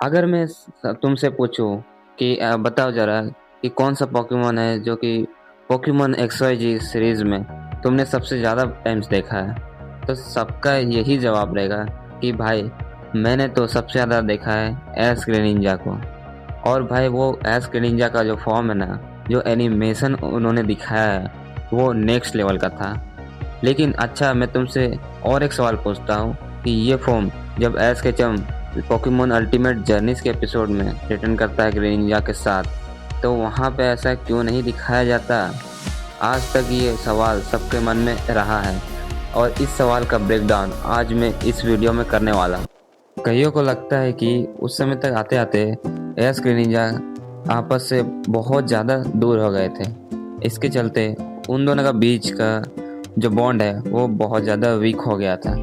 अगर मैं तुमसे पूछूं कि बताओ जरा कि कौन सा पोकेमोन है जो कि पोकेमोन XYZ सीरीज में तुमने सबसे ज़्यादा टाइम्स देखा है, तो सबका यही जवाब रहेगा कि भाई मैंने तो सबसे ज़्यादा देखा है एस ग्रेनिंजा को। और भाई वो एस ग्रेनिंजा का जो फॉर्म है ना, जो एनिमेशन उन्होंने दिखाया है वो नेक्स्ट लेवल का था। लेकिन अच्छा, मैं तुमसे और एक सवाल पूछता हूँ कि ये फॉर्म जब एस के चम पोकेमोन अल्टीमेट जर्नीज के एपिसोड में रिटर्न करता है ग्रेनिंजा के साथ, तो वहाँ पे ऐसा क्यों नहीं दिखाया जाता? आज तक ये सवाल सबके मन में रहा है और इस सवाल का ब्रेकडाउन आज मैं इस वीडियो में करने वाला हूँ। कईयों को लगता है कि उस समय तक आते आते एस ग्रेनिंजा आपस से बहुत ज़्यादा दूर हो गए थे। इसके चलते उन दोनों का बीच का जो बॉन्ड है वो बहुत ज़्यादा वीक हो गया था।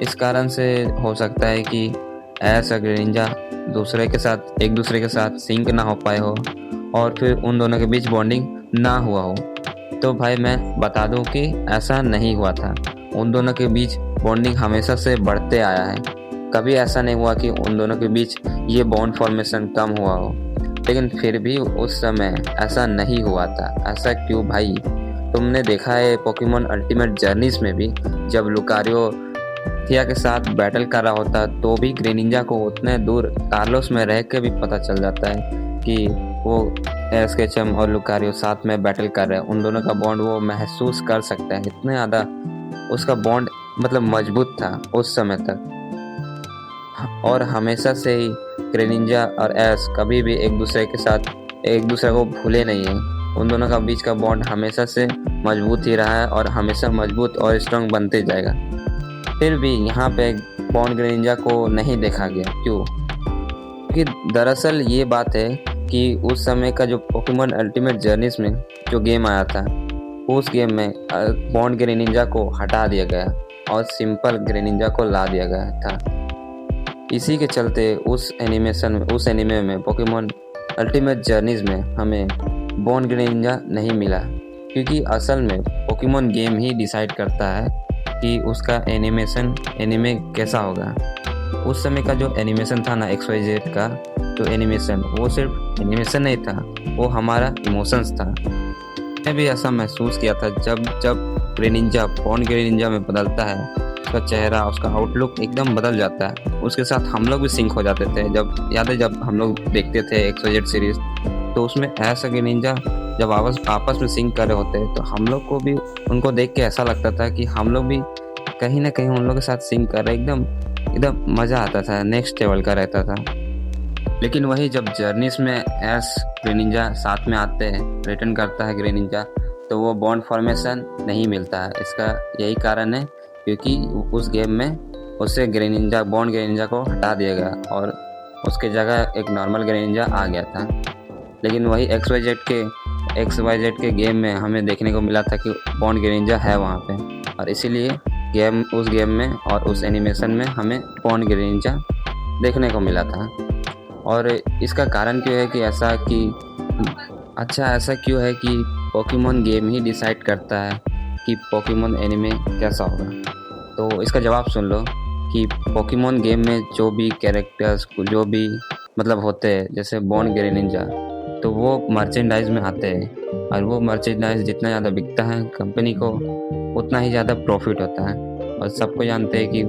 इस कारण से हो सकता है कि एस और ग्रेनिंजा एक दूसरे के साथ सिंक ना हो पाए हो और फिर उन दोनों के बीच बॉन्डिंग ना हुआ हो। तो भाई मैं बता दूं कि ऐसा नहीं हुआ था। उन दोनों के बीच बॉन्डिंग हमेशा से बढ़ते आया है। कभी ऐसा नहीं हुआ कि उन दोनों के बीच ये बॉन्ड फॉर्मेशन कम हुआ हो। लेकिन फिर भी उस समय ऐसा नहीं हुआ था। ऐसा क्यों भाई? तुमने देखा है पोकेमोन अल्टीमेट जर्नीज में भी जब लुकारियो थिया के साथ बैटल कर रहा होता तो भी ग्रेनिंजा को उतने दूर कार्लोस में रह के भी पता चल जाता है कि वो एसकेचम और लुकारियो साथ में बैटल कर रहे हैं। उन दोनों का बॉन्ड वो महसूस कर सकता है। इतना ज़्यादा उसका बॉन्ड मतलब मजबूत था उस समय तक। और हमेशा से ही ग्रेनिंजा और एस कभी भी एक दूसरे को भूले नहीं है। उन दोनों का बीच का बॉन्ड हमेशा से मजबूत ही रहा है और हमेशा मजबूत और स्ट्रॉन्ग बनते जाएगा। फिर भी यहाँ पे बॉन्ड ग्रेनिंजा को नहीं देखा गया। क्यों? क्योंकि दरअसल ये बात है कि उस समय का जो पोकेमोन अल्टीमेट जर्नीज में जो गेम आया था, उस गेम में बॉन्ड ग्रेनिंजा को हटा दिया गया और सिंपल ग्रेनिंजा को ला दिया गया था। इसी के चलते उस एनिमे में पोकेमोन अल्टीमेट जर्नीज में हमें बॉन्ड ग्रेनिंजा नहीं मिला। क्योंकि असल में पोकेमोन गेम ही डिसाइड करता है कि उसका एनिमे कैसा होगा। उस समय का जो एनिमेशन था ना XYZ का जो एनिमेशन, वो सिर्फ एनिमेशन नहीं था, वो हमारा इमोशंस था। मैंने भी ऐसा महसूस किया था जब ग्रेनिंजा बॉन्ड ग्रेनिंजा में बदलता है, उसका चेहरा, उसका आउटलुक एकदम बदल जाता है। उसके साथ हम लोग भी सिंक हो जाते थे। जब याद है जब हम लोग देखते थे XYZ सीरीज, तो उसमें ऐसा ग्रेनिंजा जब आपस में सिंक कर रहे होते तो हम लोग को भी उनको देख के ऐसा लगता था कि हम लोग भी कहीं ना कहीं उन लोगों के साथ सिंक कर रहे। एकदम मज़ा आता था, नेक्स्ट लेवल का रहता था। लेकिन वही जब जर्नीस में एस ग्रेनिंजा साथ में आते हैं, रिटर्न करता है ग्रेनिंजा, तो वो बॉन्ड फॉर्मेशन नहीं मिलता है। इसका यही कारण है क्योंकि उस गेम में उससे बॉन्ड ग्रेनिंजा को हटा दिया गया और उसके जगह एक नॉर्मल ग्रेनिंजा आ गया था। लेकिन वही XYZ के गेम में हमें देखने को मिला था कि बॉन्ड ग्रेनिंजा है वहाँ पे, और इसीलिए उस गेम में और उस एनिमेशन में हमें बॉन्ड ग्रेनिंजा देखने को मिला था। और इसका कारण क्यों है कि ऐसा क्यों है कि पोकेमोन गेम ही डिसाइड करता है कि पोकेमोन एनिमे कैसा होगा? तो इसका जवाब सुन लो कि पोकेमोन गेम में जो भी कैरेक्टर्स जो भी मतलब होते हैं, जैसे बॉन्ड ग्रेनिंजा, तो वो मर्चेंडाइज में आते हैं और वो मर्चेंडाइज जितना ज़्यादा बिकता है कंपनी को, उतना ही ज़्यादा प्रॉफिट होता है। और सबको जानते हैं कि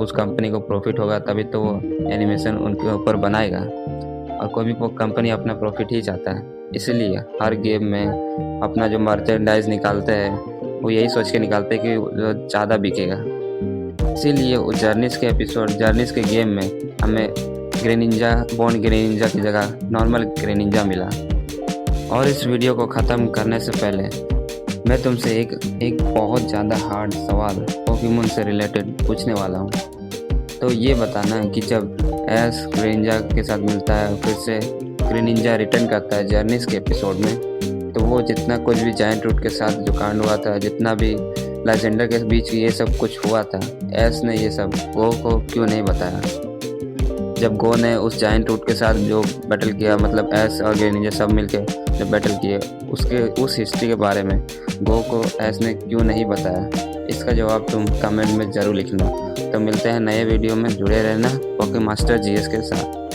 उस कंपनी को प्रॉफिट होगा तभी तो वो एनिमेशन उनके ऊपर बनाएगा, और कोई भी कंपनी अपना प्रॉफिट ही चाहता है। इसलिए हर गेम में अपना जो मर्चेंडाइज निकालते हैं वो यही सोच के निकालते हैं कि जो ज़्यादा बिकेगा। इसीलिए वो जर्नीस के गेम में हमें बॉन्ड ग्रेनिंजा की जगह नॉर्मल ग्रेनिंजा मिला। और इस वीडियो को ख़त्म करने से पहले मैं तुमसे एक बहुत ज़्यादा हार्ड सवाल पोकेमोन से रिलेटेड पूछने वाला हूँ। तो ये बताना है कि जब एस ग्रेनिंजा के साथ मिलता है, फिर से ग्रेनिंजा रिटर्न करता है जर्नीस के एपिसोड में, तो वो जितना कुछ भी जायंट रूट के साथ जो कांड हुआ था, जितना भी लेजेंडर के बीच ये सब कुछ हुआ था, एस ने ये सब गो को क्यों नहीं बताया? जब गो ने उस जायंट रूट के साथ जो बैटल किया, मतलब एस और ग्रेनिंजा सब मिलके जब बैटल किए, उस हिस्ट्री के बारे में गो को एस ने क्यों नहीं बताया? इसका जवाब तुम कमेंट में ज़रूर लिखना। तो मिलते हैं नए वीडियो में, जुड़े रहना पोके मास्टर GS के साथ।